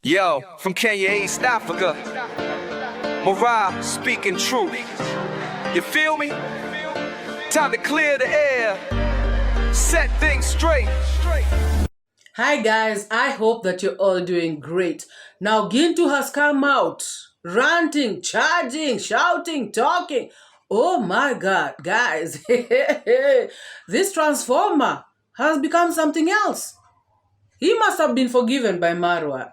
Yo, from Kenya, East Africa, MORAA speaking truth. You feel me? Time to clear the air, set things straight. Hi guys, I hope that you're all doing great. Now Gintu has come out, ranting, charging, shouting, talking. Oh my God, guys, this transformer has become something else. He must have been forgiven by Marwa.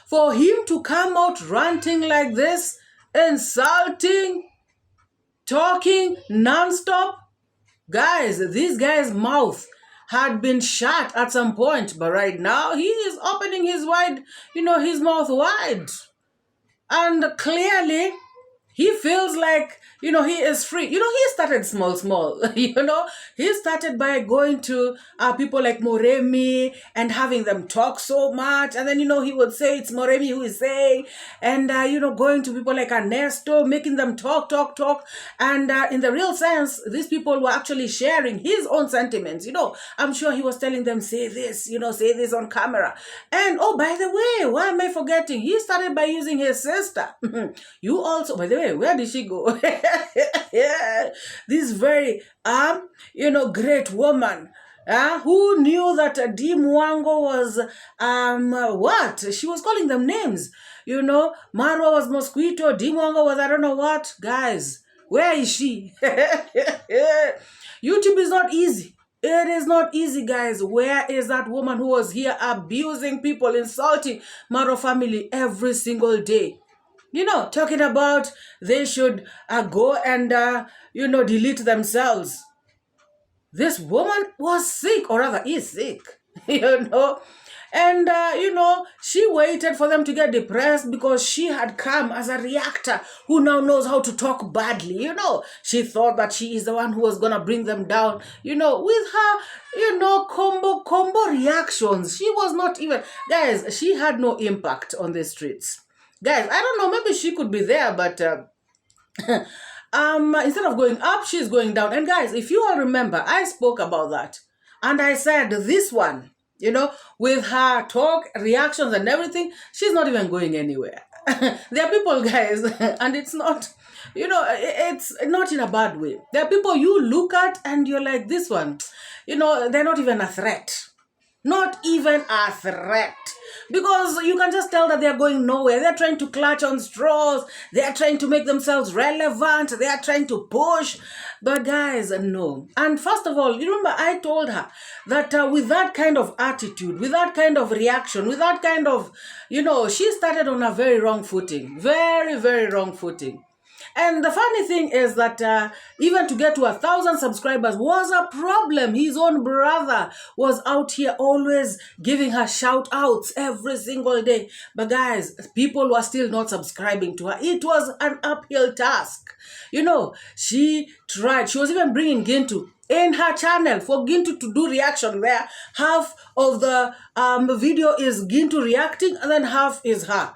For him to come out ranting like this, insulting, talking non-stop. Guys, this guy's mouth had been shut at some point, but right now he is opening his mouth wide. And clearly, he feels like, he is free. He started small. He started by going to people like Moremi and having them talk so much. And then, he would say it's Moremi who is saying. And, going to people like Ernesto, making them talk. And in the real sense, these people were actually sharing his own sentiments. I'm sure he was telling them, say this, say this on camera. And, oh, by the way, why am I forgetting? He started by using his sister. You also, by the way, where did she go? Yeah, this very, great woman. Who knew that DeeMwango was, what? She was calling them names. Marwa was Mosquito, DeeMwango was I don't know what. Guys, where is she? YouTube is not easy. It is not easy, guys. Where is that woman who was here abusing people, insulting Marwa family every single day? Talking about they should go and, delete themselves. This woman was sick, or rather is sick, And, she waited for them to get depressed because she had come as a reactor who now knows how to talk badly, She thought that she is the one who was going to bring them down, with her, combo reactions. She was not even, guys, she had no impact on the streets. Guys, I don't know, maybe she could be there, but instead of going up, she's going down. And guys, if you all remember, I spoke about that. And I said, this one, with her talk, reactions and everything, she's not even going anywhere. There are people, guys, and it's not, it's not in a bad way. There are people you look at and you're like, this one, they're not even a threat. Not even a threat. Because you can just tell that they're going nowhere. They're trying to clutch on straws. They're trying to make themselves relevant. They are trying to push. But guys, no. And first of all, remember I told her that with that kind of attitude, with that kind of reaction, with that kind of, she started on a very wrong footing. Very, very wrong footing. And the funny thing is that even to get to 1,000 subscribers was a problem. His own brother was out here always giving her shout outs every single day. But guys, people were still not subscribing to her. It was an uphill task. She tried. She was even bringing Gintu in her channel for Gintu to do reaction where half of the video is Gintu reacting and then half is her.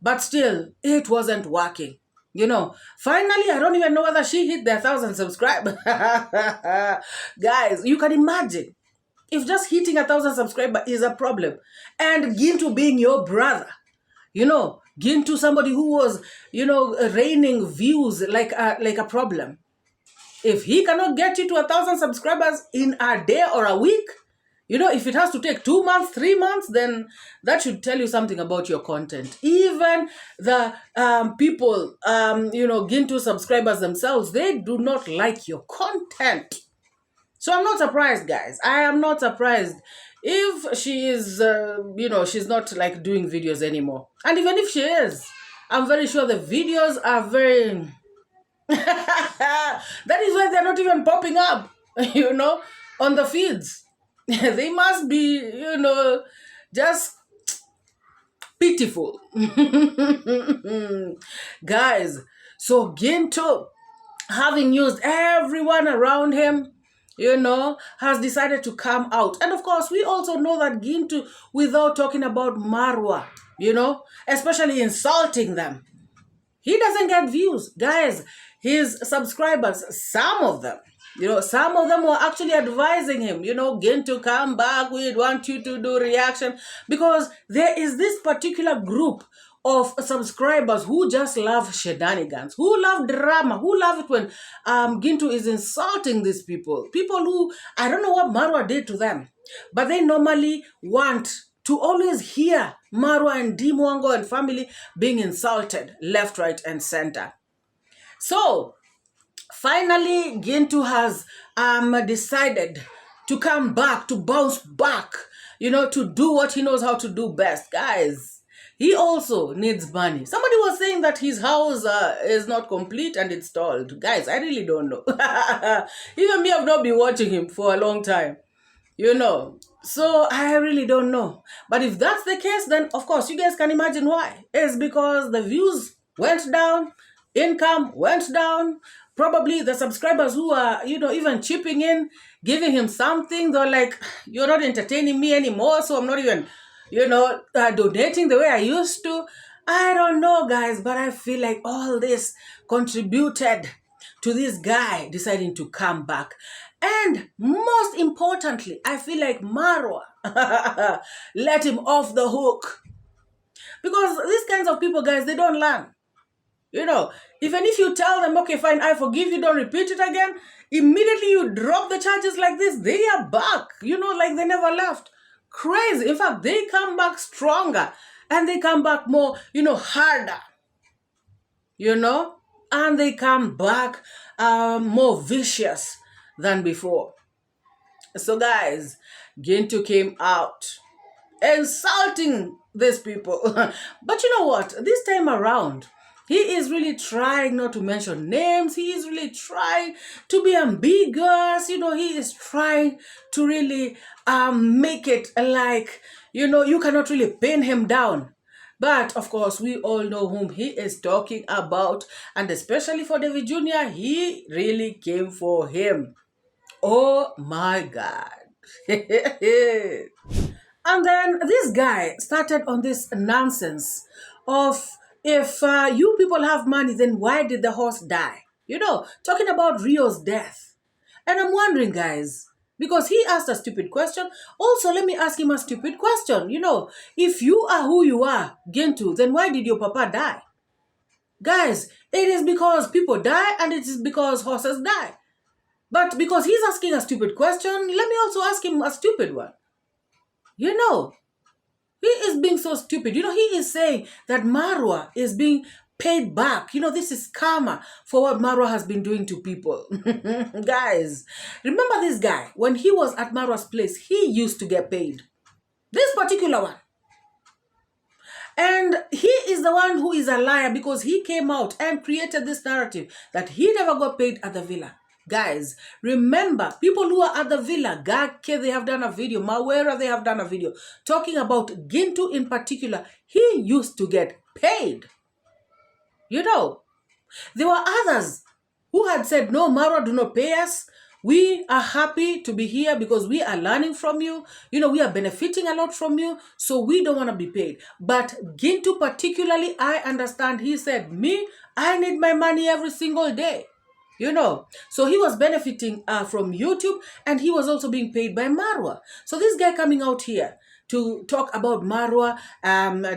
But still, it wasn't working. Finally, I don't even know whether she hit the 1,000 subscribers. Guys, you can imagine if just hitting 1,000 subscribers is a problem. And Gintu being your brother, Gintu somebody who was, raining views like a problem. If he cannot get you to 1,000 subscribers in a day or a week, if it has to take 2 months, 3 months, then that should tell you something about your content. Even the people, Gintu subscribers themselves, they do not like your content. So I'm not surprised, guys. I am not surprised if she is, she's not like doing videos anymore. And even if she is, I'm very sure the videos are very... That is why they're not even popping up, on the feeds. They must be, just pitiful. Guys, so Gintu, having used everyone around him, has decided to come out. And of course, we also know that Gintu, without talking about Marwa, especially insulting them, he doesn't get views. Guys, his subscribers, some of them, You know, some of them were actually advising him, you know, Gintu, come back, we want you to do reaction. Because there is this particular group of subscribers who just love shenanigans, who love drama, who love it when Gintu is insulting these people. People who, I don't know what Marwa did to them, but they normally want to always hear Marwa and DeeMwango and family being insulted left, right, and center. So, finally, Gintu has decided to come back, to bounce back, you know, to do what he knows how to do best. Guys, he also needs money. Somebody was saying that his house is not complete and it's stalled. Guys, I really don't know. Even me, I've not been watching him for a long time, you know. So I really don't know. But if that's the case, then of course you guys can imagine why. It's because the views went down, income went down. Probably the subscribers who are, you know, even chipping in, giving him something, they're like, you're not entertaining me anymore, so I'm not even, you know, donating the way I used to. I don't know, guys, but I feel like all this contributed to this guy deciding to come back. And most importantly, I feel like Marwa let him off the hook. Because these kinds of people, guys, they don't learn. You know, even if you tell them, okay, fine, I forgive you, don't repeat it again, immediately you drop the charges like this, they are back, you know, like they never left. Crazy. In fact, they come back stronger and they come back more, you know, harder, you know, and they come back more vicious than before. So, guys, Gintu came out insulting these people. But you know what? This time around, he is really trying not to mention names. He is really trying to be ambiguous. You know, he is trying to really make it like, you know, you cannot really pin him down. But of course, we all know whom he is talking about. And especially for Davy Jr., he really came for him. Oh my God. And then this guy started on this nonsense of, if you people have money, then why did the horse die? You know, talking about Rio's death. And I'm wondering, guys, because he asked a stupid question. Also, let me ask him a stupid question. You know, if you are who you are, Gintu, then why did your papa die? Guys, it is because people die and it is because horses die. But because he's asking a stupid question, let me also ask him a stupid one. You know, he is being so stupid. You know, he is saying that Marwa is being paid back. You know, this is karma for what Marwa has been doing to people. Guys, remember this guy, when he was at Marwa's place, he used to get paid. This particular one. And he is the one who is a liar because he came out and created this narrative that he never got paid at the villa. Guys, remember, people who are at the villa, 𝐷𝐿𝐷, they have done a video, MORAA, they have done a video, talking about Gintu in particular. He used to get paid. You know, there were others who had said, no, Marwa, do not pay us. We are happy to be here because we are learning from you. You know, we are benefiting a lot from you, so we don't want to be paid. But Gintu particularly, I understand, he said, me, I need my money every single day. You know, so he was benefiting from YouTube and he was also being paid by Marwa. So this guy coming out here to talk about Marwa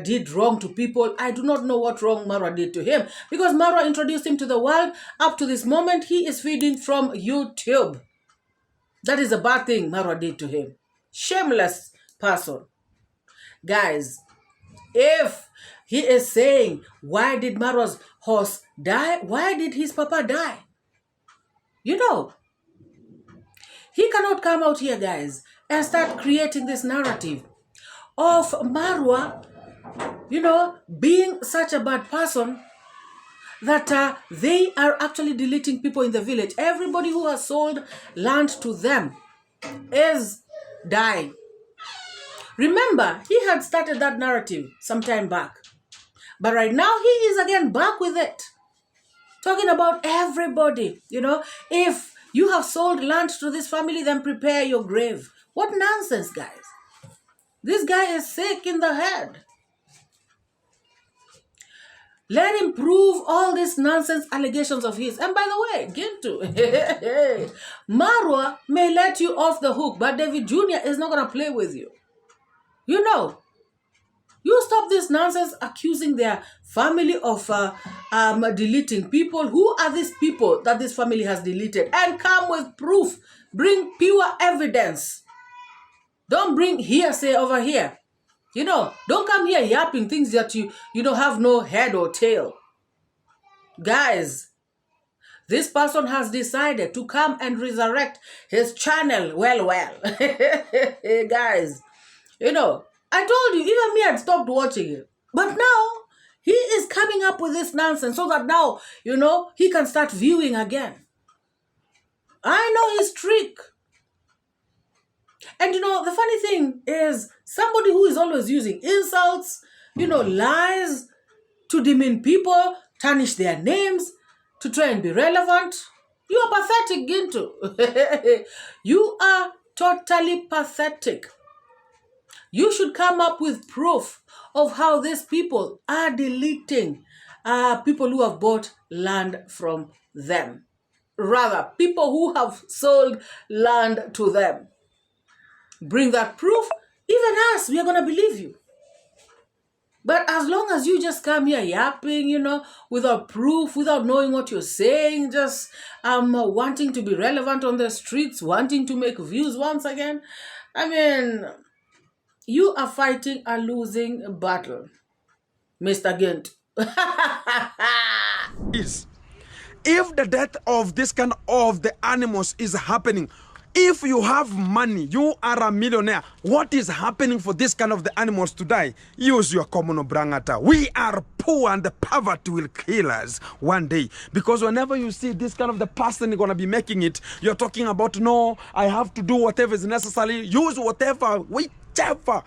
did wrong to people. I do not know what wrong Marwa did to him because Marwa introduced him to the world. Up to this moment, he is feeding from YouTube. That is a bad thing Marwa did to him. Shameless person. Guys, if he is saying, why did Marwa's horse die? Why did his papa die? You know, he cannot come out here, guys, and start creating this narrative of Marwa, you know, being such a bad person that they are actually deleting people in the village. Everybody who has sold land to them is dying. Remember, he had started that narrative some time back. But right now, he is again back with it. Talking about everybody, you know, if you have sold land to this family, then prepare your grave. What nonsense, guys. This guy is sick in the head. Let him prove all these nonsense allegations of his. And by the way, Gintu, Marwa may let you off the hook, but Davy Jr. is not going to play with you. You know, you stop this nonsense accusing their family of deleting people. Who are these people that this family has deleted? And come with proof. Bring pure evidence. Don't bring hearsay over here. You know, don't come here yapping things that you don't have no head or tail. Guys, this person has decided to come and resurrect his channel. Well. Guys, you know, I told you, even me had stopped watching it. But now, he is coming up with this nonsense so that now, you know, he can start viewing again. I know his trick. And you know, the funny thing is, somebody who is always using insults, you know, lies to demean people, tarnish their names, to try and be relevant. You are pathetic, Gintu. You are totally pathetic. You should come up with proof of how these people are deleting people who have bought land from them. Rather, people who have sold land to them. Bring that proof. Even us, we are going to believe you. But as long as you just come here yapping, you know, without proof, without knowing what you're saying, just wanting to be relevant on the streets, wanting to make views once again, I mean, you are fighting a losing battle, Mr. Gintu. If the death of this kind of the animals is happening, if you have money, you are a millionaire, what is happening for this kind of the animals to die? Use your common obrangata. We are poor and the poverty will kill us one day. Because whenever you see this kind of the person going to be making it, you're talking about, no, I have to do whatever is necessary. Use whatever, whichever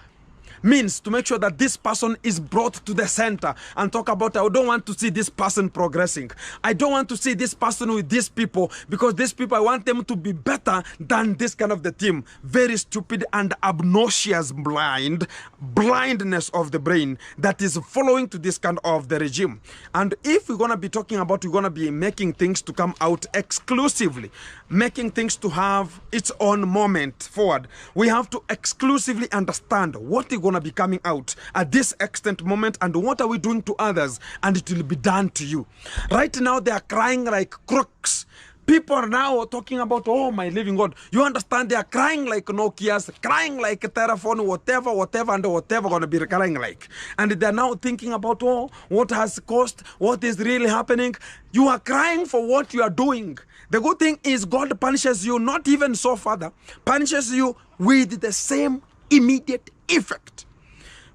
means to make sure that this person is brought to the center and talk about, I don't want to see this person progressing. I don't want to see this person with these people because these people, I want them to be better than this kind of the team. Very stupid and obnoxious blindness of the brain that is following to this kind of the regime. And if we're going to be talking about, we're going to be making things to come out exclusively, making things to have its own moment forward, we have to exclusively understand what is going to be coming out at this extent moment and what are we doing to others, and it will be done to you. Right now they are crying like crooks. People are now talking about, oh my living God. You understand, they are crying like Nokias, crying like a telephone, whatever going to be crying like. And they're now thinking about, oh, what has cost, what is really happening. You are crying for what you are doing. The good thing is God punishes you, not even so further, punishes you with the same immediate effect.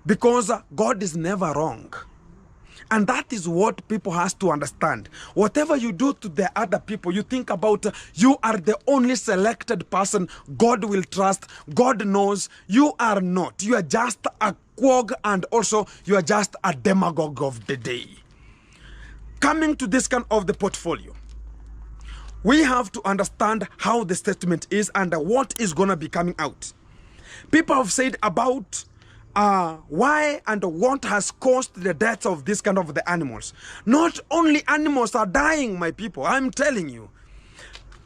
Because God is never wrong. And that is what people has to understand. Whatever you do to the other people, you think about you are the only selected person God will trust. God knows you are not. You are just a quag, and also you are just a demagogue of the day. Coming to this kind of the portfolio, we have to understand how the statement is and what is going to be coming out. People have said about why and what has caused the deaths of this kind of the animals. Not only animals are dying, my people, I'm telling you.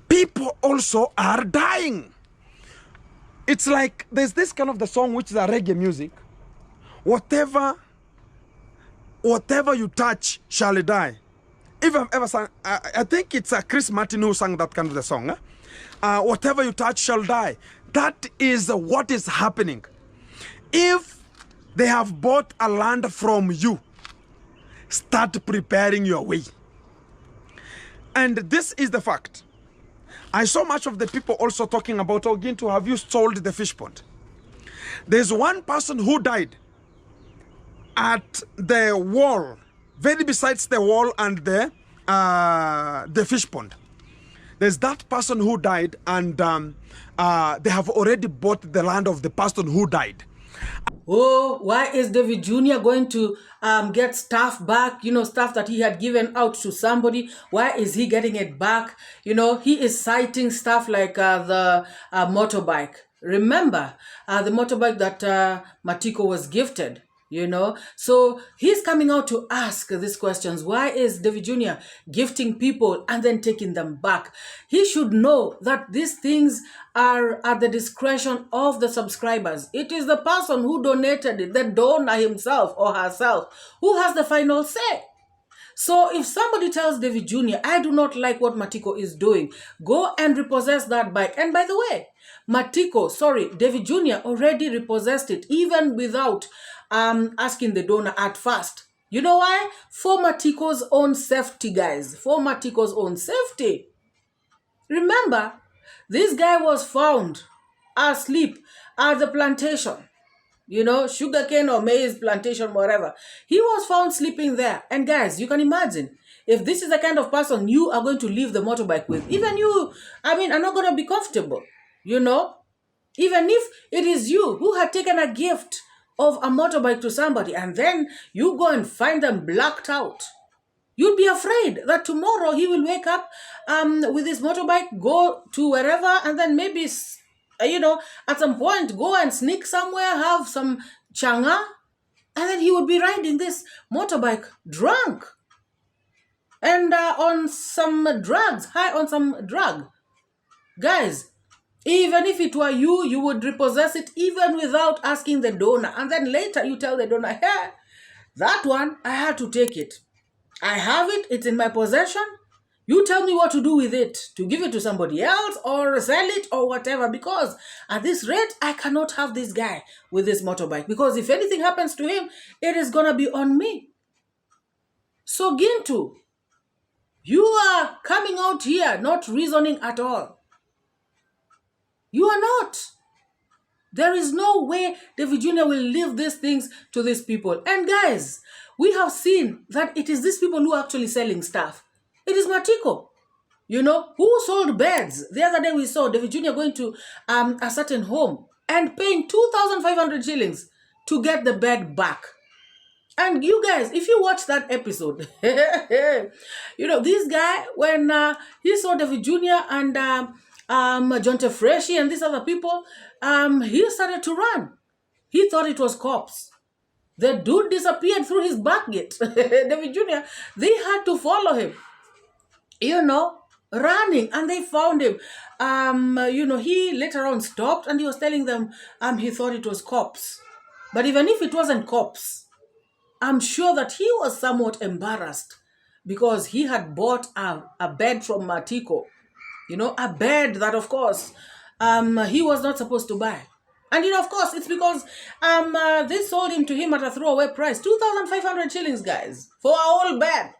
People also are dying. It's like there's this kind of the song which is a reggae music. Whatever you touch shall die. If I've ever sung, I think it's Chris Martin who sang that kind of the song. Whatever you touch shall die. That is what is happening. If they have bought a land from you, start preparing your way. And this is the fact. I saw much of the people also talking about, oh, Gintu, have you sold the fish pond? There's one person who died at the wall, very besides the wall and the fish pond. There's that person who died, and they have already bought the land of the person who died. Oh, why is Davy Jr. going to get stuff back? You know, stuff that he had given out to somebody. Why is he getting it back? You know, he is citing stuff like the motorbike. Remember, the motorbike that Matiko was gifted. you know. So he's coming out to ask these questions. Why is Davy Jr. gifting people and then taking them back? He should know that these things are at the discretion of the subscribers. It is the person who donated it, the donor himself or herself, who has the final say. So if somebody tells Davy Jr., I do not like what Matiko is doing, go and repossess that bike. And by the way, Davy Jr. already repossessed it, even without asking the donor at first. You know why? For Matiko's own safety, guys. For Matiko's own safety. Remember, this guy was found asleep at the plantation. You know, sugarcane or maize plantation, whatever. He was found sleeping there. And guys, you can imagine, if this is the kind of person you are going to leave the motorbike with, even you, are not going to be comfortable, you know? Even if it is you who had taken a gift of a motorbike to somebody and then you go and find them blacked out, you'd be afraid that tomorrow he will wake up with his motorbike, go to wherever, and then maybe, at some point, go and sneak somewhere, have some changa, and then he would be riding this motorbike drunk and on some drugs, high on some drug. Guys, even if it were you, you would repossess it even without asking the donor. And then later you tell the donor, hey, that one, I had to take it. I have it, it's in my possession. You tell me what to do with it, to give it to somebody else or sell it or whatever, because at this rate, I cannot have this guy with this motorbike, because if anything happens to him, it is going to be on me. So Gintu, you are coming out here not reasoning at all. You are not. There is no way Davy Jr. will leave these things to these people. And guys, we have seen that it is these people who are actually selling stuff. It is Matiko, who sold beds. The other day we saw Davy Jr. going to a certain home and paying 2,500 shillings to get the bed back. And you guys, if you watch that episode, this guy, when he saw Davy Jr. and Jonte Freshie and these other people, he started to run. He thought it was cops. The dude disappeared through his back gate. Davy Jr., they had to follow him, running, and they found him. He later on stopped and he was telling them he thought it was cops. But even if it wasn't cops, I'm sure that he was somewhat embarrassed because he had bought a bed from Matiko. A bed that, of course, he was not supposed to buy. And, of course, it's because they sold him to him at a throwaway price. 2,500 shillings, guys, for a whole bed.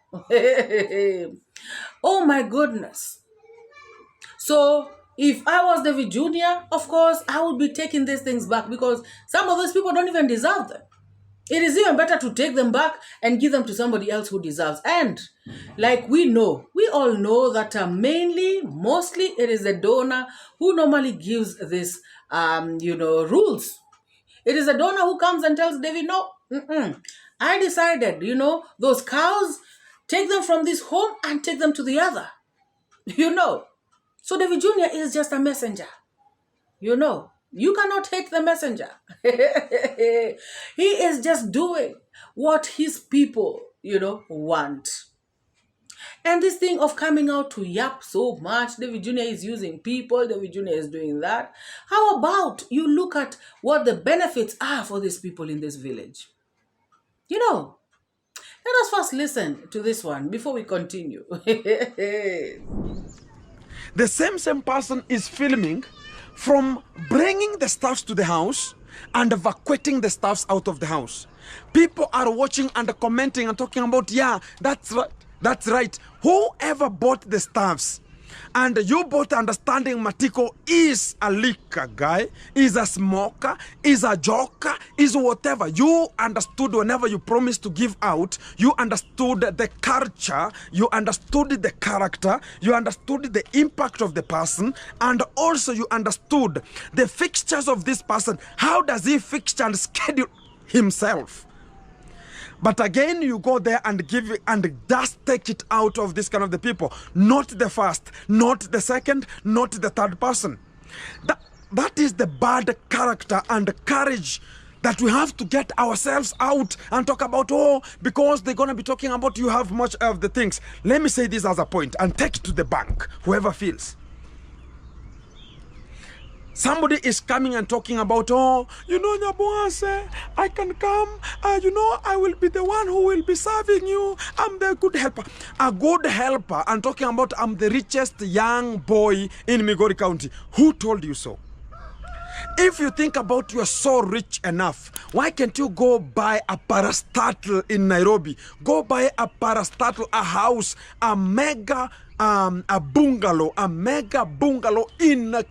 Oh, my goodness. So, if I was Davy Jr., of course, I would be taking these things back because some of those people don't even deserve them. It is even better to take them back and give them to somebody else who deserves. And like we all know that mostly it is the donor who normally gives this, rules. It is the donor who comes and tells Davy, no, I decided, those cows, take them from this home and take them to the other, So Davy Jr. is just a messenger, You cannot hate the messenger. He is just doing what his people, want. And this thing of coming out to yap so much, Davy Jr. is using people, Davy Jr. is doing that. How about you look at what the benefits are for these people in this village? Let us first listen to this one before we continue. The same person is filming from bringing the stuffs to the house and evacuating the stuffs out of the house. People are watching and commenting and talking about, yeah, that's right. That's right. Whoever bought the stuffs, and you both understanding Matiko is a liquor guy, is a smoker, is a joker, is whatever. You understood whenever you promised to give out, you understood the culture, you understood the character, you understood the impact of the person, and also you understood the fixtures of this person. How does he fixture and schedule himself? But again, you go there and give it and just take it out of this kind of the people. Not the first, not the second, not the third person. That is the bad character and courage that we have to get ourselves out and talk about, oh, because they're going to be talking about you have much of the things. Let me say this as a point and take it to the bank, whoever feels. Somebody is coming and talking about, oh, you know, Nyaboase, I can come, you know, I will be the one who will be serving you. I'm the good helper. A good helper, and talking about I'm the richest young boy in Migori County. Who told you so? If you think about you're so rich enough, why can't you go buy a parastatal in Nairobi? Go buy a parastatal, a house, a mega bungalow in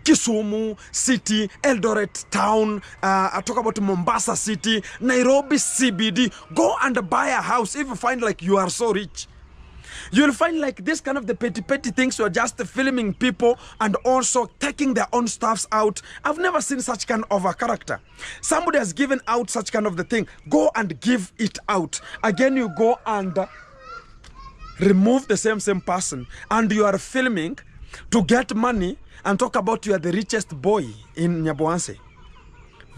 Kisumu City, Eldoret Town, I talk about Mombasa City, Nairobi CBD. Go and buy a house if you find like you are so rich. You'll find like this kind of the petty things, you're just filming people and also taking their own stuffs out. I've never seen such kind of a character. Somebody has given out such kind of the thing. Go and give it out. Again, you go and remove the same person and you are filming to get money and talk about you are the richest boy in Nyaboase.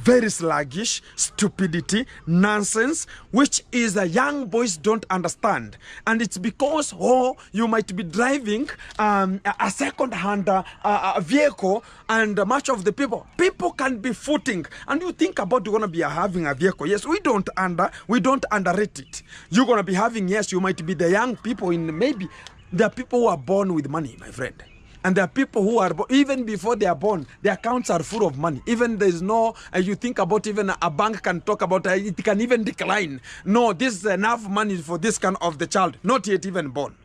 Very sluggish, stupidity, nonsense, which is young boys don't understand. And it's because, oh, you might be driving a second-hand vehicle, and much of the people can be footing. And you think about you're going to be having a vehicle. Yes, we don't underrate it. You're going to be having, yes, you might be the young people in, maybe there are people who are born with money, my friend. And there are people who are, even before they are born, their accounts are full of money. Even there is no, you think about even a bank can talk about, it can even decline. No, this is enough money for this kind of the child, not yet even born.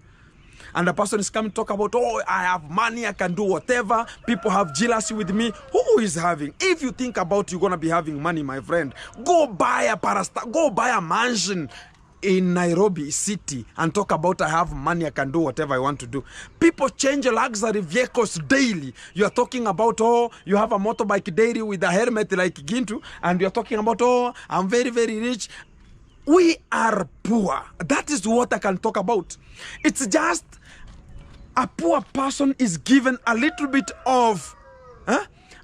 And the person is coming to talk about, oh, I have money, I can do whatever. People have jealousy with me. Who is having? If you think about you're going to be having money, my friend, go buy a mansion in Nairobi City and talk about I have money, I can do whatever I want to do. People change luxury vehicles daily. You are talking about, oh, you have a motorbike daily with a helmet like Gintu, and you're talking about, oh, I'm very, very rich. We are poor. That is what I can talk about. It's just a poor person is given a little bit of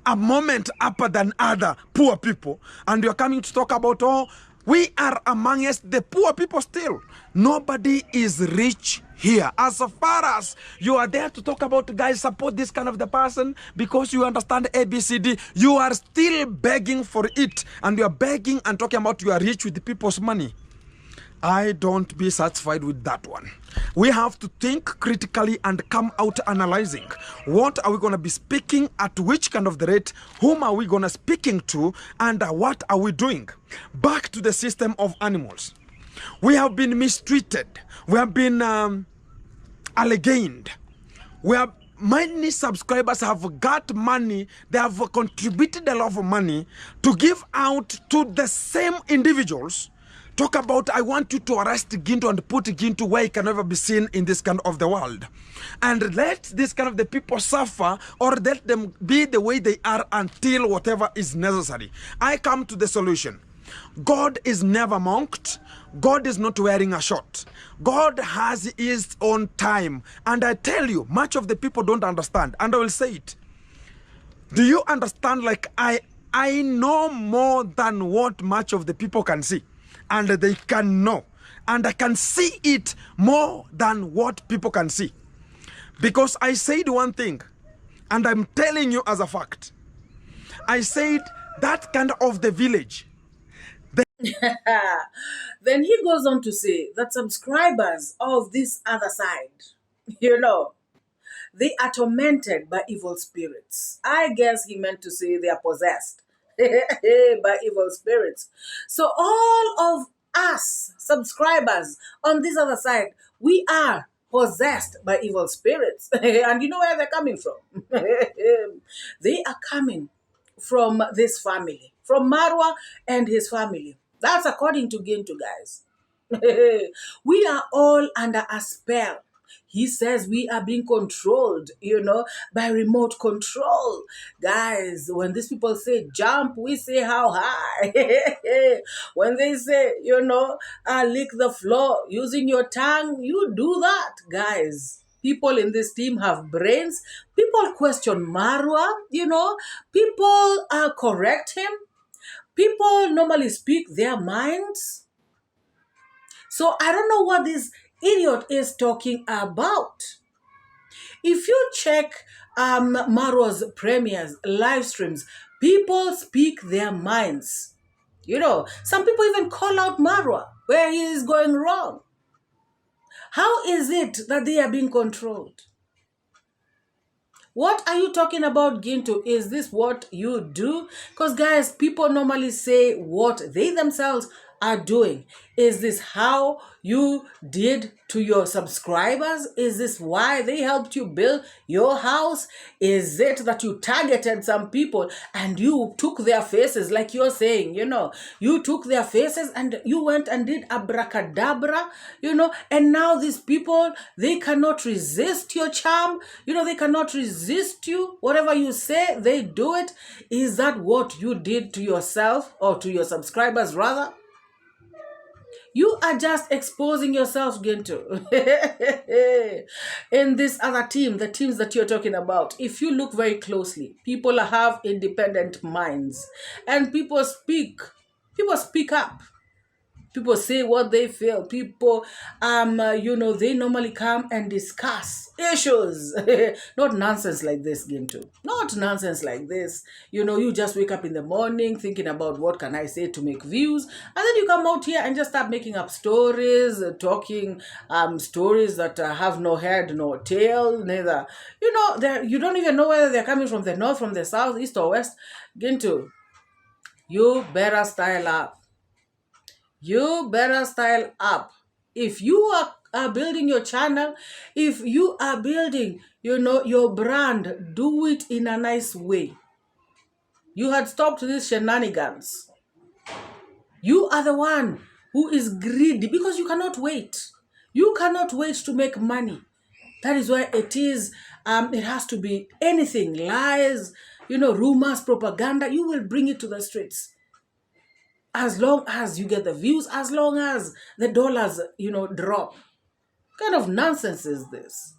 a moment upper than other poor people, and you're coming to talk about, oh, we are amongst the poor people still. Nobody is rich here. As far as you are there to talk about, guys, support this kind of the person because you understand ABCD, you are still begging for it. And you are begging and talking about you are rich with people's money. I don't be satisfied with that one. We have to think critically and come out analyzing. What are we going to be speaking at which kind of the rate? Whom are we going to speaking to? And what are we doing? Back to the system of animals. We have been mistreated. We have been allegained. Many subscribers have got money. They have contributed a lot of money to give out to the same individuals. Talk about, I want you to arrest Gintu and put Gintu where he can never be seen in this kind of the world. And let this kind of the people suffer or let them be the way they are until whatever is necessary. I come to the solution. God is never mocked. God is not wearing a short. God has his own time. And I tell you, much of the people don't understand. And I will say it. Do you understand? Like I know more than what much of the people can see. And they can know. And I can see it more than what people can see. Because I said one thing, and I'm telling you as a fact. I said that kind of the village. Then he goes on to say that subscribers of this other side, you know, they are tormented by evil spirits. I guess he meant to say they are possessed by evil spirits. So all of us subscribers on this other side, we are possessed by evil spirits. And you know where they're coming from? They are coming from this family, from Marwa and his family. That's according to Gintu, guys. We are all under a spell. He says we are being controlled, you know, by remote control. Guys, when these people say jump, we say how high. When they say, you know, lick the floor using your tongue, you do that. Guys, people in this team have brains. People question Marwa, you know. People correct him. People normally speak their minds. So I don't know what this idiot is talking about. If you check Marwa's premieres, live streams, people speak their minds. You know, some people even call out Marwa where he is going wrong. How is it that they are being controlled? What are you talking about, Gintu? Is this what you do? Because guys, people normally say what they themselves are doing. Is this how you did to your subscribers? Is this why they helped you build your house? Is it that you targeted some people and you took their faces, like you're saying, you know, you took their faces and you went and did abracadabra, you know, and now these people, they cannot resist your charm, you know, they cannot resist you. Whatever you say, they do it. Is that what you did to yourself, or to your subscribers rather? You are just exposing yourself, Gintu. In this other team, the teams that you're talking about, if you look very closely, people have independent minds. And people speak up. People say what they feel. People, you know, they normally come and discuss issues. Not nonsense like this, Gintu. Not nonsense like this. You know, you just wake up in the morning thinking about what can I say to make views. And then you come out here and just start making up stories, talking stories that have no head, no tail, neither. You know, you don't even know whether they're coming from the north, from the south, east or west. Gintu, you better style up. You better style up. If you are building your channel, if you are building, you know, your brand, do it in a nice way. You had stopped these shenanigans. You are the one who is greedy because you cannot wait. You cannot wait to make money. That is why it is, it has to be anything, lies, you know, rumors, propaganda. You will bring it to the streets. As long as you get the views, as long as the dollars, you know, drop. What kind of nonsense is this?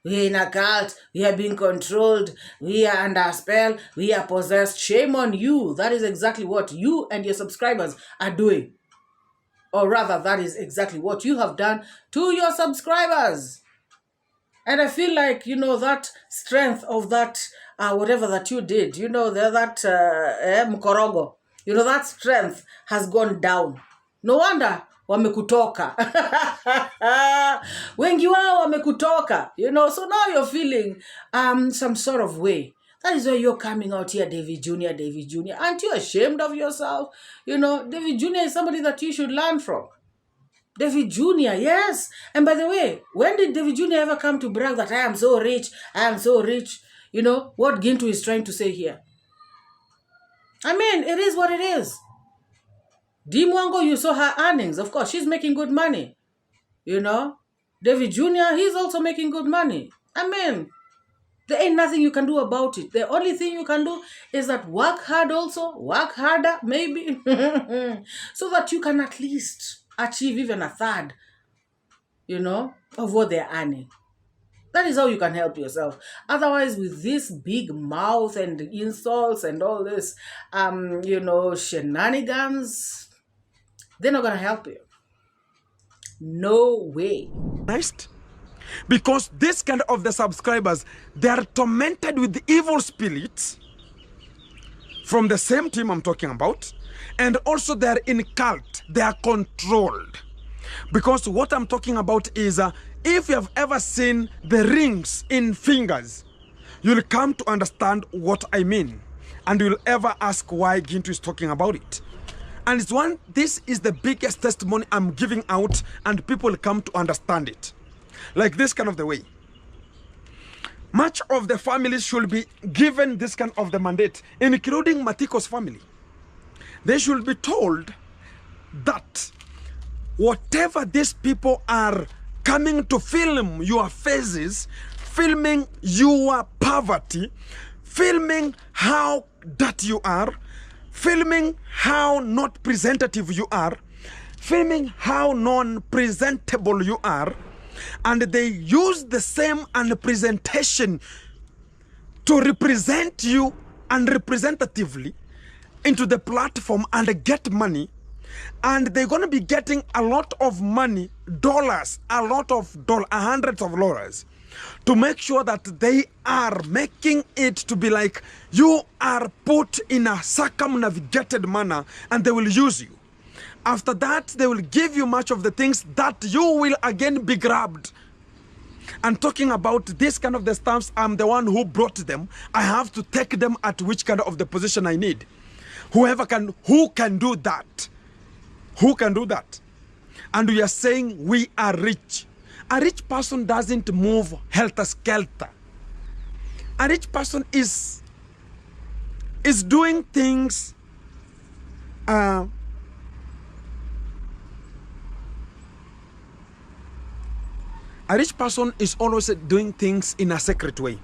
We are in a cult, we are being controlled, we are under a spell, we are possessed. Shame on you. That is exactly what you and your subscribers are doing. Or rather, that is exactly what you have done to your subscribers. And I feel like, you know, that strength of that, whatever that you did, you know, that mkorogo, you know, that strength has gone down. No wonder wamekutoka. Wengi wao wamekutoka. You know, so now you're feeling some sort of way. That is why you're coming out here, Davy Jr., Davy Jr. Aren't you ashamed of yourself? You know, Davy Jr. is somebody that you should learn from. Davy Jr., yes. And by the way, when did Davy Jr. ever come to brag that I am so rich, I am so rich? You know, what Gintu is trying to say here. I mean, it is what it is. DeeMwango, you saw her earnings. Of course, she's making good money. You know, Davy Jr., he's also making good money. I mean, there ain't nothing you can do about it. The only thing you can do is that work hard also, work harder, maybe, so that you can at least achieve even a third, you know, of what they're earning. That is how you can help yourself. Otherwise, with this big mouth and insults and all this, you know, shenanigans, they're not going to help you. No way. Next, because this kind of the subscribers, they are tormented with the evil spirits from the same team I'm talking about, and also they are in cult, they are controlled. Because what I'm talking about is, if you have ever seen the rings in fingers, you'll come to understand what I mean, and you'll ever ask why Gintu is talking about it. And this is the biggest testimony I'm giving out, and people come to understand it. Like this kind of the way. Much of the families should be given this kind of the mandate, including Matiko's family. They should be told that whatever these people are coming to film your faces, filming your poverty, filming how dirty you are, filming how not presentative you are, filming how non-presentable you are, and they use the same unpresentation to represent you unrepresentatively, into the platform and get money, and they're going to be getting a lot of money, dollars, hundreds of dollars, to make sure that they are making it to be like you are put in a circumnavigated manner, and they will use you. After that, they will give you much of the things that you will again be grabbed. And talking about this kind of the stamps, I'm the one who brought them. I have to take them at which kind of the position I need. Who can do that? Who can do that? And we are saying we are rich. A rich person doesn't move helter-skelter. A rich person is doing things a rich person is always doing things in a secret way.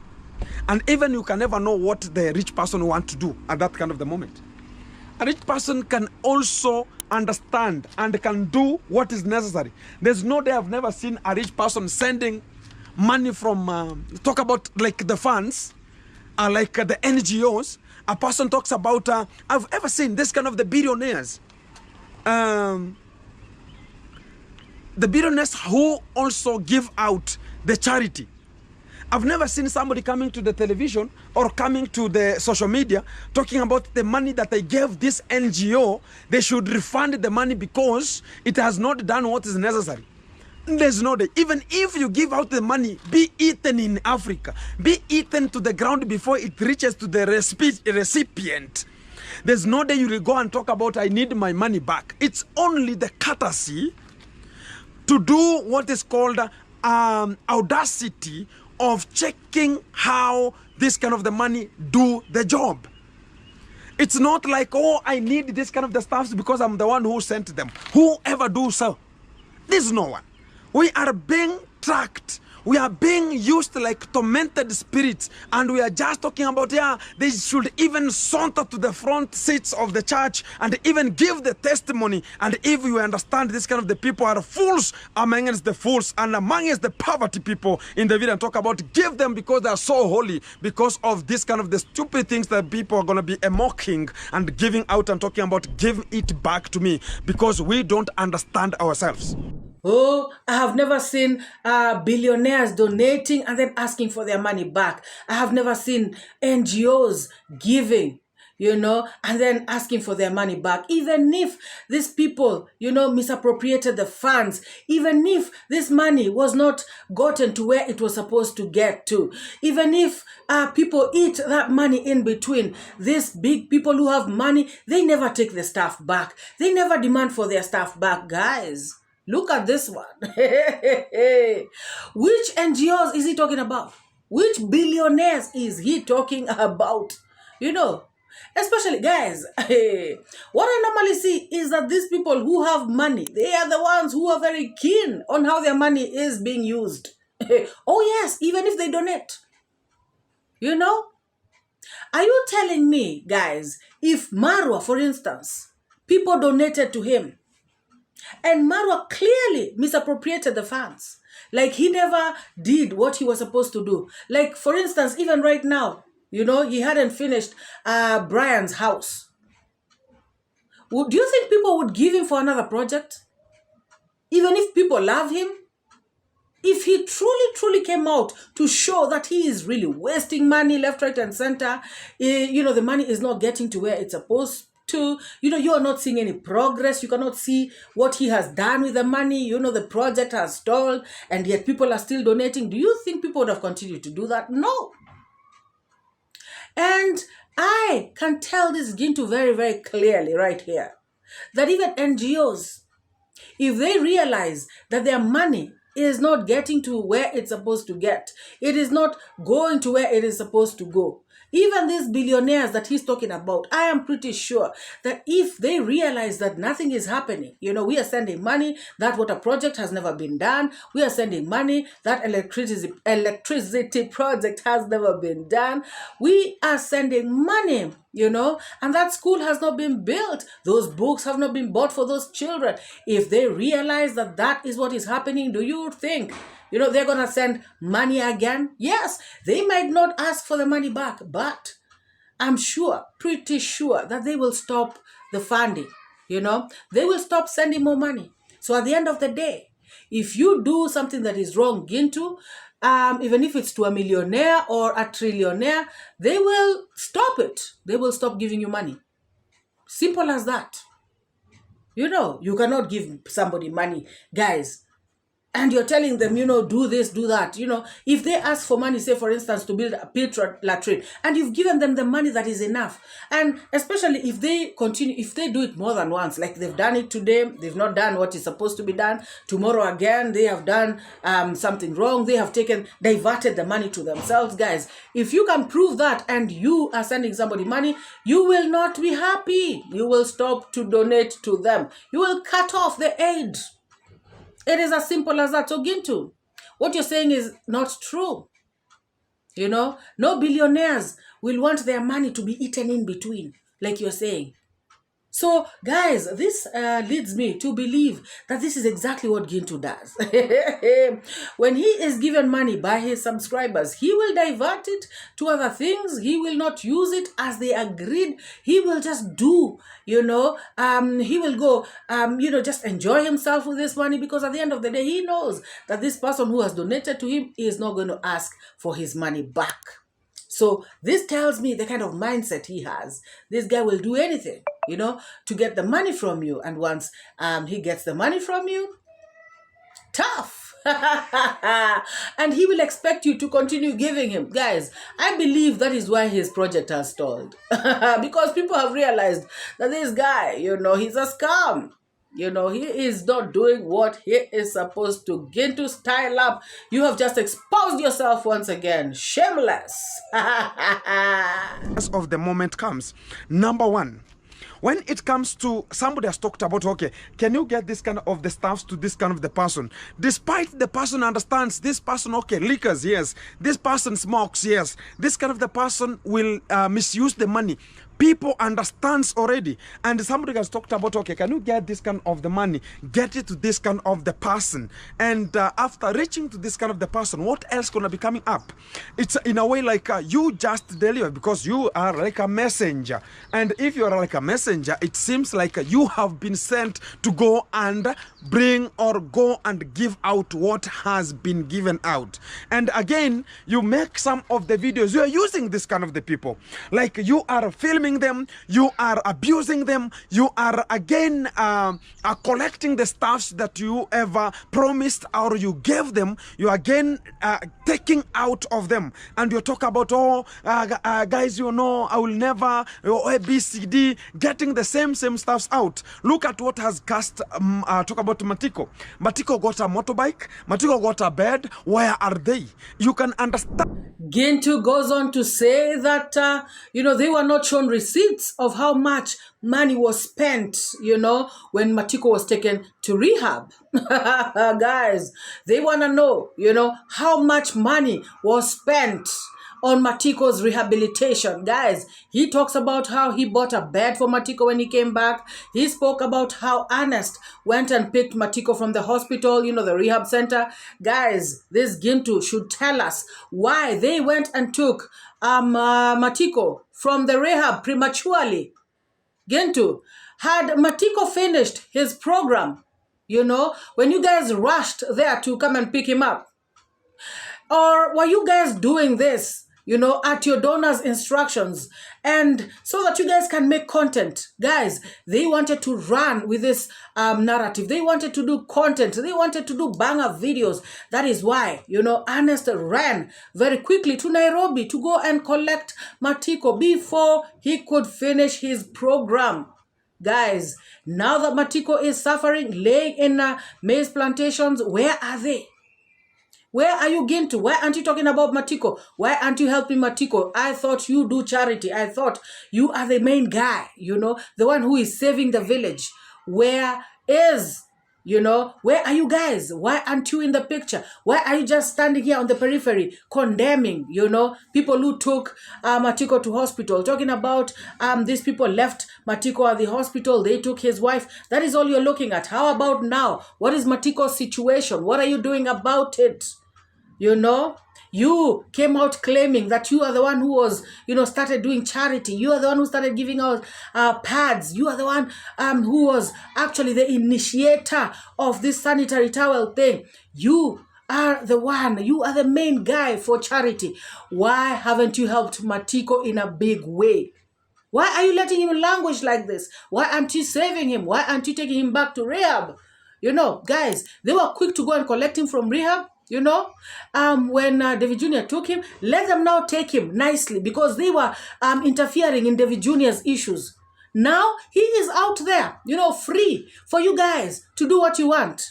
And even you can never know what the rich person wants to do at that kind of the moment. A rich person can also understand and can do what is necessary. There's no day I've never seen a rich person sending money from, talk about like the funds, like the NGOs. A person talks about, I've ever seen this kind of the billionaires. The billionaires who also give out the charity. I've never seen somebody coming to the television or coming to the social media talking about the money that they gave this NGO. They should refund the money because it has not done what is necessary. There's no day. Even if you give out the money, be eaten in Africa, be eaten to the ground before it reaches to the recipient. There's no day you will go and talk about, I need my money back. It's only the courtesy to do what is called audacity of checking how this kind of the money do the job. It's not like, oh, I need this kind of the stuff because I'm the one who sent them. Whoever do so, there's no one. We are being tracked. We are being used like tormented spirits, and we are just talking about, yeah, they should even saunter to the front seats of the church and even give the testimony. And if you understand this kind of the people are fools amongst the fools and amongst the poverty people in the video, and talk about give them because they are so holy, because of this kind of the stupid things that people are going to be mocking and giving out and talking about give it back to me because we don't understand ourselves. Oh, I have never seen billionaires donating and then asking for their money back. I have never seen NGOs giving, and then asking for their money back. Even if these people, misappropriated the funds, even if this money was not gotten to where it was supposed to get to, even if people eat that money in between, these big people who have money, they never take the stuff back. They never demand for their stuff back, guys. Look at this one. Which NGOs is he talking about? Which billionaires is he talking about? Especially, guys, what I normally see is that these people who have money, they are the ones who are very keen on how their money is being used. Oh yes, even if they donate. Are you telling me, guys, if Marwa, for instance, people donated to him, and Marwa clearly misappropriated the funds. Like he never did what he was supposed to do. Like, for instance, even right now, he hadn't finished Brian's house. Do you think people would give him for another project? Even if people love him? If he truly came out to show that he is really wasting money left, right, and center, the money is not getting to where it's supposed to, you are not seeing any progress. You cannot see what he has done with the money. The project has stalled and yet people are still donating. Do you think people would have continued to do that? No. And I can tell this Gintu very, very clearly right here that even NGOs, if they realize that their money is not getting to where it's supposed to get, it is not going to where it is supposed to go, even these billionaires that he's talking about, I am pretty sure that if they realize that nothing is happening, we are sending money, that water project has never been done, we are sending money, that electricity project has never been done, we are sending money, and that school has not been built, those books have not been bought for those children. If they realize that that is what is happening, do you think they're going to send money again? Yes, they might not ask for the money back, but I'm sure, pretty sure that they will stop the funding. You know, they will stop sending more money. So at the end of the day, if you do something that is wrong, Gintu, even if it's to a millionaire or a trillionaire, they will stop it. They will stop giving you money. Simple as that. You know, you cannot give somebody money, guys, and you're telling them, you know, do this, do that. You know, if they ask for money, say, for instance, to build a pit latrine, and you've given them the money that is enough, and especially if they continue, if they do it more than once, like they've done it today, they've not done what is supposed to be done, tomorrow again, they have done something wrong, they have diverted the money to themselves, guys. If you can prove that and you are sending somebody money, you will not be happy. You will stop to donate to them. You will cut off the aid. It is as simple as that. So Gintu, what you're saying is not true. You know, no billionaires will want their money to be eaten in between, like you're saying. So guys, this leads me to believe that this is exactly what Gintu does. When he is given money by his subscribers, he will divert it to other things. He will not use it as they agreed. He will just do, you know, he will go, you know, just enjoy himself with this money, because at the end of the day, he knows that this person who has donated to him is not going to ask for his money back. So this tells me the kind of mindset he has. This guy will do anything, you know, to get the money from you. And once he gets the money from you, tough. And he will expect you to continue giving him. Guys, I believe that is why his project has stalled. Because people have realized that this guy, you know, he's a scam. You know, he is not doing what he is supposed to. Gintu, style up. You have just exposed yourself once again. Shameless. As of the moment comes, number one, when it comes to, somebody has talked about, okay, can you get this kind of the stuffs to this kind of the person? Despite the person understands this person, okay, liquors, yes. This person smokes, yes. This kind of the person will misuse the money. People understands already. And somebody has talked about, okay, can you get this kind of the money? Get it to this kind of the person. And after reaching to this kind of the person, what else gonna be coming up? It's in a way like you just deliver, because you are like a messenger. And if you are like a messenger, it seems like you have been sent to go and bring or go and give out what has been given out. And again, you make some of the videos, you are using this kind of the people. Like you are filming them, you are abusing them, you are again collecting the stuffs that you ever promised or you gave them, you are again taking out of them. And you talk about, oh, guys, you know, I will never, A, B, C, D, getting the same stuffs out. Look at what has cast, talk about Matiko. Matiko got a motorbike, Matiko got a bed. Where are they? You can understand. Gintu goes on to say that, you know, they were not shown receipts of how much money was spent, you know, when Matiko was taken to rehab. Guys, they want to know, you know, how much money was spent on Matiko's rehabilitation. Guys, he talks about how he bought a bed for Matiko when he came back. He spoke about how Ernest went and picked Matiko from the hospital, you know, the rehab center. Guys, this Gintu should tell us why they went and took Matiko from the rehab prematurely. Gintu, had Matiko finished his program, you know, when you guys rushed there to come and pick him up? Or were you guys doing this, you know, at your donor's instructions, and so that you guys can make content? Guys, they wanted to run with this narrative. They wanted to do content. They wanted to do banger videos. That is why, you know, Ernest ran very quickly to Nairobi to go and collect Matiko before he could finish his program. Guys, now that Matiko is suffering, laying in maize plantations, where are they? Where are you, Gintu? Why aren't you talking about Matiko? Why aren't you helping Matiko? I thought you do charity. I thought you are the main guy, you know, the one who is saving the village. Where is, you know, where are you guys? Why aren't you in the picture? Why are you just standing here on the periphery condemning, you know, people who took Matiko to hospital, talking about these people left Matiko at the hospital, they took his wife. That is all you're looking at. How about now? What is Matiko's situation? What are you doing about it? You know, You came out claiming that you are the one who was, started doing charity. You are the one who started giving out pads. You are the one who was actually the initiator of this sanitary towel thing. You are the one. You are the main guy for charity. Why haven't you helped Matiko in a big way? Why are you letting him languish like this? Why aren't you saving him? Why aren't you taking him back to rehab? Guys, they were quick to go and collect him from rehab. When Davy Jr. took him, let them now take him nicely because they were interfering in Davy Jr.'s issues. Now he is out there, free for you guys to do what you want.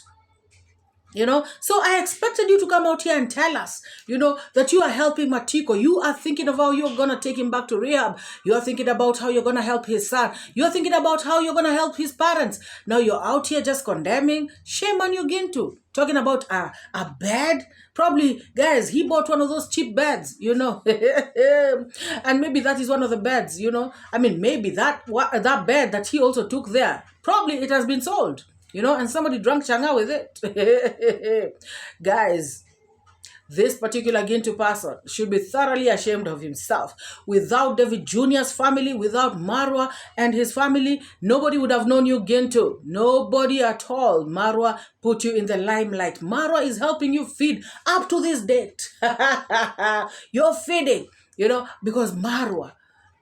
So I expected you to come out here and tell us, that you are helping Matiko. You are thinking of how you're going to take him back to rehab. You are thinking about how you're going to help his son. You're thinking about how you're going to help his parents. Now you're out here just condemning. Shame on you, Gintu. Talking about a bed. Probably, guys, he bought one of those cheap beds, and maybe that is one of the beds, I mean, maybe that bed that he also took there, probably it has been sold. And somebody drank changa with it. Guys, this particular Gintu person should be thoroughly ashamed of himself. Without Davy Jr.'s family, without Marwa and his family, nobody would have known you, Gintu. Nobody at all. Marwa put you in the limelight. Marwa is helping you feed up to this date. You're feeding, because Marwa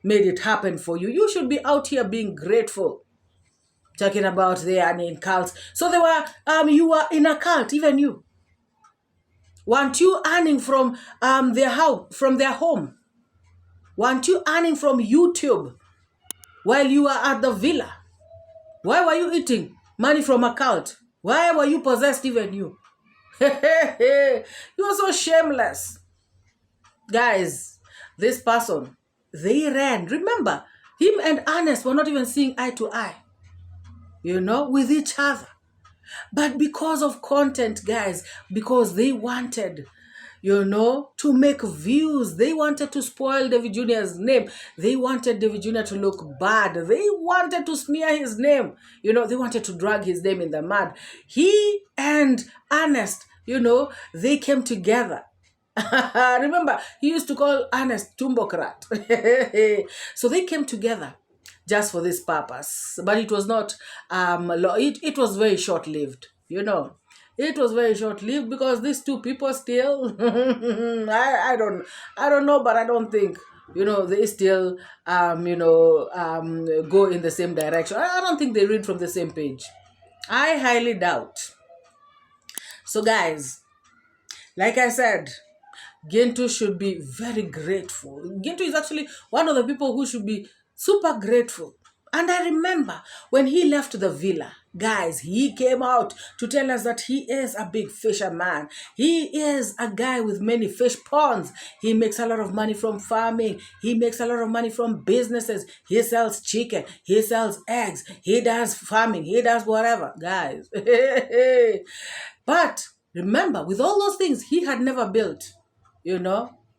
made it happen for you. You should be out here being grateful. Talking about they are in cults. So they were, you were in a cult, even you. Weren't you earning from their house, from their home? Weren't you earning from YouTube while you were at the villa? Why were you eating money from a cult? Why were you possessed, even you? You are so shameless. Guys, this person, they ran. Remember, him and Ernest were not even seeing eye to eye. With each other. But because of content, guys, because they wanted, to make views, they wanted to spoil Davy Jr.'s name. They wanted Davy Jr. to look bad. They wanted to smear his name. They wanted to drag his name in the mud. He and Ernest, they came together. Remember, he used to call Ernest Tumbokrat. So they came together just for this purpose, but it was not it was very short-lived. It was very short-lived because these two people still I don't know, but I don't think they still go in the same direction. I don't think they read from the same page. I highly doubt. So guys, like I said, Gintu should be very grateful. Gintu is actually one of the people who should be super grateful. And I remember when he left the villa, guys, he came out to tell us that he is a big fisherman. He is a guy with many fish ponds. He makes a lot of money from farming. He makes a lot of money from businesses. He sells chicken. He sells eggs. He does farming. He does whatever, guys. But remember, with all those things, he had never built,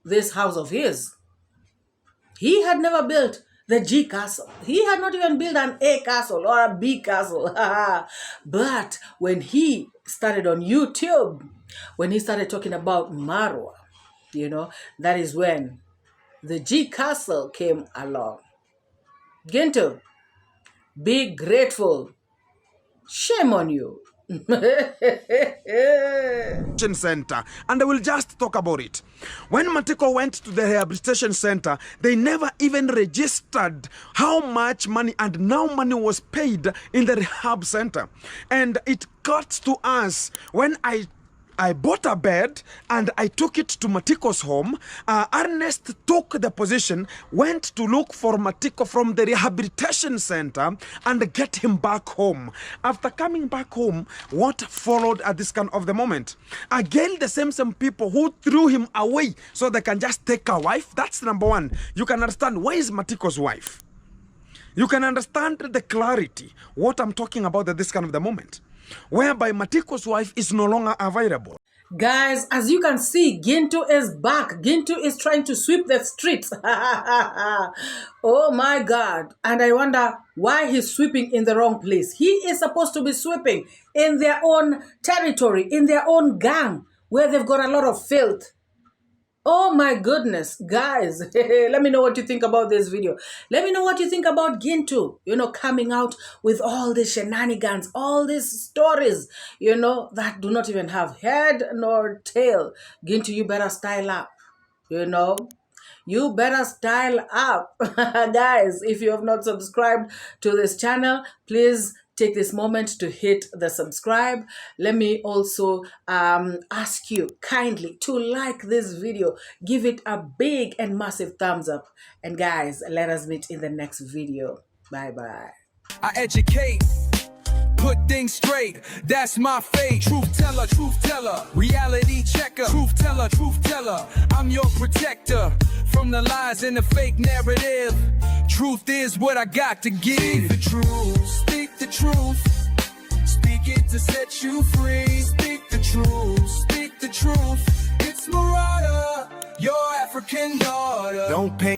this house of his. He had never built the G castle. He had not even built an A castle or a B castle. But when he started on YouTube, when he started talking about Marwa, that is when the G castle came along. Gintu, be grateful. Shame on you. Center, and I will just talk about it. When Matiko went to the rehabilitation center, they never even registered how much money and now money was paid in the rehab center. And it got to us when I bought a bed and I took it to Matiko's home. Ernest took the position, went to look for Matiko from the rehabilitation center and get him back home. After coming back home, what followed at this kind of the moment? Again, the same people who threw him away so they can just take a wife. That's number one. You can understand, where is Matiko's wife? You can understand the clarity, what I'm talking about at this kind of the moment, whereby Matiko's wife is no longer available. Guys, as you can see, Gintu is back. Gintu is trying to sweep the streets. Oh my God. And I wonder why he's sweeping in the wrong place. He is supposed to be sweeping in their own territory, in their own gang, where they've got a lot of filth. Oh my goodness, guys, let me know what you think about this video. Let me know what you think about Gintu, coming out with all these shenanigans, all these stories, that do not even have head nor tail. Gintu, you better style up, You better style up. Guys, if you have not subscribed to this channel, please take this moment to hit the subscribe. Let me also ask you kindly to like this video. Give it a big and massive thumbs up. And guys, let us meet in the next video. Bye-bye. I educate, put things straight, that's my fate. Truth teller, reality checker. Truth teller, I'm your protector from the lies and the fake narrative. Truth is what I got to give. Speak the truth, speak the truth. Speak it to set you free. Speak the truth, speak the truth. It's MORAA, your African daughter. Don't pay